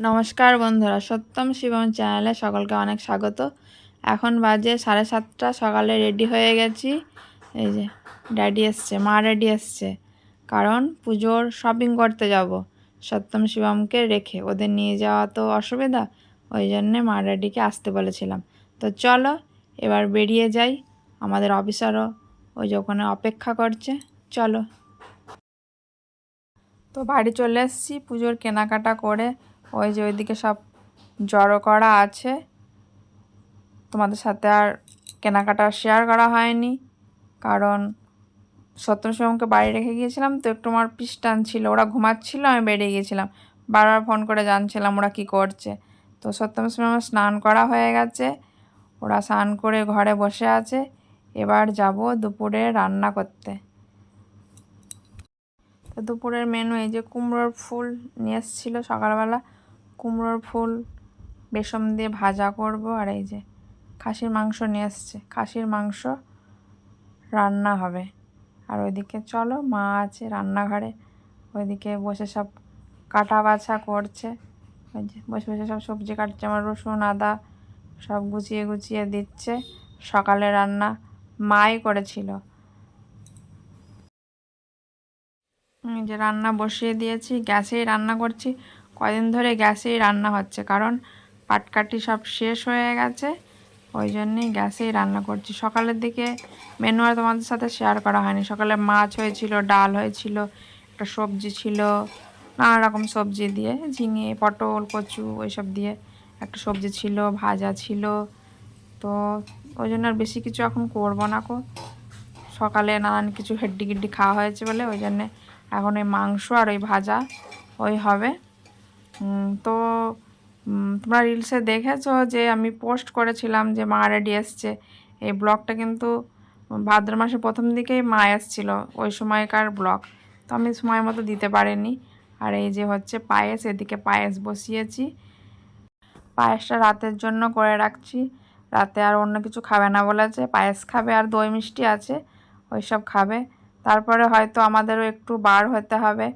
নমস্কার বন্ধুরা, সত্যম শিবম চ্যানেলে সকলকে অনেক স্বাগত। এখন বাজে 7:30 সকালে রেডি হয়ে গেছি। এই যে ড্যাডি এসছে, মা রেডি এসছে, কারণ পুজোর শপিং করতে যাব। সত্যম শিবমকে রেখে ওদের নিয়ে যাওয়া তো অসুবিধা, ওই জন্যে মা রেডিকে আসতে বলেছিলাম। তো চলো এবার বেরিয়ে যাই, আমাদের অফিসারও ওই যে ওখানে অপেক্ষা করছে। চলো। তো বাড়ি চলে এসেছি পুজোর কেনাকাটা করে। ওই যে ওইদিকে সব জড়ো করা আছে, তোমাদের সাথে আর কেনাকাটা শেয়ার করা হয়নি, কারণ সত্যম শিবমকে বাড়ি রেখে গিয়েছিলাম। তো একটু আমার পিস টানছিল, ওরা ঘুমাচ্ছিল, আমি বেরিয়ে গিয়েছিলাম। বারবার ফোন করে জানছিলাম ওরা কি করছে। তো সত্যম শিবমের স্নান করা হয়ে গেছে, ওরা স্নান করে ঘরে বসে আছে। এবার যাব দুপুরে রান্না করতে। তো দুপুরের মেনু এই যে কুমড়োর ফুল নিয়ে এসেছিলো সকালবেলা, কুমড়োর ফুল বেসন দিয়ে ভাজা করব। আর এই যে খাসির মাংস নিয়ে এসছে, খাসির মাংস রান্না হবে। আর ওইদিকে চলো, মা আছে রান্নাঘরে, ওইদিকে বসে সব কাটা বাছা করছে। ওই যে বসে বসে সব সবজি কাটছে, আমার রসুন আদা সব গুছিয়ে গুছিয়ে দিচ্ছে। সকালে রান্না মাই করেছিল। যে রান্না বসিয়ে দিয়েছি, গ্যাসেই রান্না করছি। কদিন ধরে গ্যাসেই রান্না হচ্ছে, কারণ পাটকাঠি সব শেষ হয়ে গেছে, ওই জন্যেই গ্যাসেই রান্না করছি। সকালের দিকে মেনু আর তোমাদের সাথে শেয়ার করা হয়নি। সকালে মাছ হয়েছিল, ডাল হয়েছিল, একটা সবজি ছিল, নানা রকম সবজি দিয়ে, ঝিঙে পটল কচু ওইসব দিয়ে একটা সবজি ছিল, ভাজা ছিল। তো ওই জন্য আর বেশি কিছু এখন করবো না। সকালে নানান কিছু হেড্ডি গিড্ডি খাওয়া হয়েছে বলে ওই জন্যে এখন ওই মাংস আর ওই ভাজা ওই হবে। তো তোমরা রিলসে দেখেছো যে আমি পোস্ট করেছিলাম যে মা রেডি এসছে। এই ব্লগটা কিন্তু ভাদ্র মাসের প্রথম দিকেই মা এসছিল, ওই সময়কার ব্লগ, তো আমি সময় মতো দিতে পারিনি। আর এই যে হচ্ছে পায়েস, এদিকে পায়েস বসিয়েছি। পায়েসটা রাতের জন্য করে রাখছি, রাতে আর অন্য কিছু খাবে না বলেছে, পায়েস খাবে আর দই মিষ্টি আছে, ওই সব খাবে। তারপরে হয়তো আমাদেরও একটু বার হতে হবে,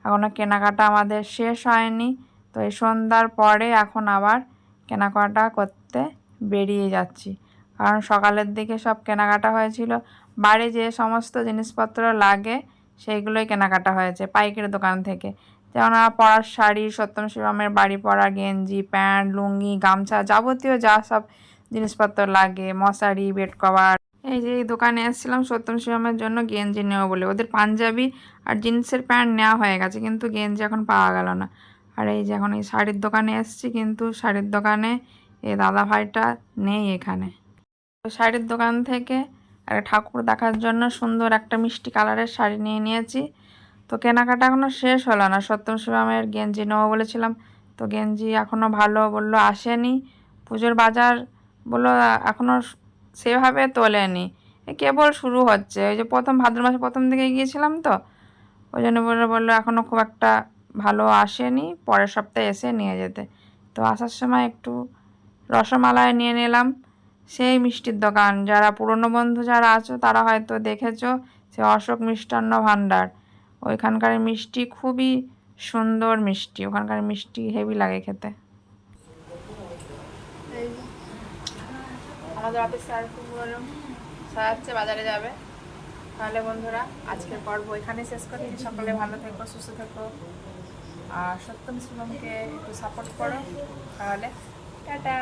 এখনও কেনাকাটা আমাদের শেষ হয়নি। তো এই সন্ধ্যার পরে এখন আবার কেনাকাটা করতে বেরিয়ে যাচ্ছি, কারণ সকালের দিকে সব কেনাকাটা হয়েছিল। বাড়ি যে সমস্ত জিনিসপত্র লাগে সেইগুলোই কেনাকাটা হয়েছে পাইকারি দোকান থেকে, যেমন পরার শাড়ি, সত্যম শিবমের বাড়ি পরা গেঞ্জি, প্যান্ট, লুঙ্গি, গামছা, যাবতীয় যা সব জিনিসপত্র লাগে, মশারি, বেড কভার। এই যে এই দোকানে এসেছিলাম সত্যম শিবমের জন্য গেঞ্জি নেওয়া বলে, ওদের পাঞ্জাবি আর জিন্সের প্যান্ট নেওয়া হয়ে গেছে, কিন্তু গেঞ্জি এখন পাওয়া গেল না। আর এই যে এখন এই শাড়ির দোকানে এসেছি, কিন্তু শাড়ির দোকানে এই দাদা ভাইটা নেই এখানে। শাড়ির দোকান থেকে একটা ঠাকুর দেখার জন্য সুন্দর একটা মিষ্টি কালারের শাড়ি নিয়ে নিয়েছি। তো কেনাকাটা এখনও শেষ হলো না। সত্যম শিবমের গেঞ্জি নেবো বলেছিলাম, তো গেঞ্জি এখনও ভালো বললো আসেনি। পুজোর বাজার বললো এখনও সেভাবে তোলেনি, কেবল শুরু হচ্ছে। ওই যে প্রথম ভাদ্র মাসে প্রথম দিকে গিয়েছিলাম, তো ওই জন্য বললো এখনও খুব একটা ভালো আসেনি, পরের সপ্তাহে এসে নিয়ে যেতে। তো আসার সময় একটু রসমালাই নিয়ে নিলাম, সেই মিষ্টির দোকান, যারা পুরনো বন্ধু যারা আছো তারা হয়তো দেখেছো, সে অশোক মিষ্টান্ন ভাণ্ডার। ওইখানকার মিষ্টি খুবই সুন্দর মিষ্টি, ওখানকার মিষ্টি হেভি লাগে খেতে। আমাদের অফিস স্যার সাজাচ্ছে, বাজারে যাবে। তাহলে বন্ধুরা আজকের পর্ব এখানে শেষ করছি। সকলে ভালো থেকো, সুস্থ থেকো, আর সত্যম শিবমকে একটু সাপোর্ট করো। তাহলে টাটা।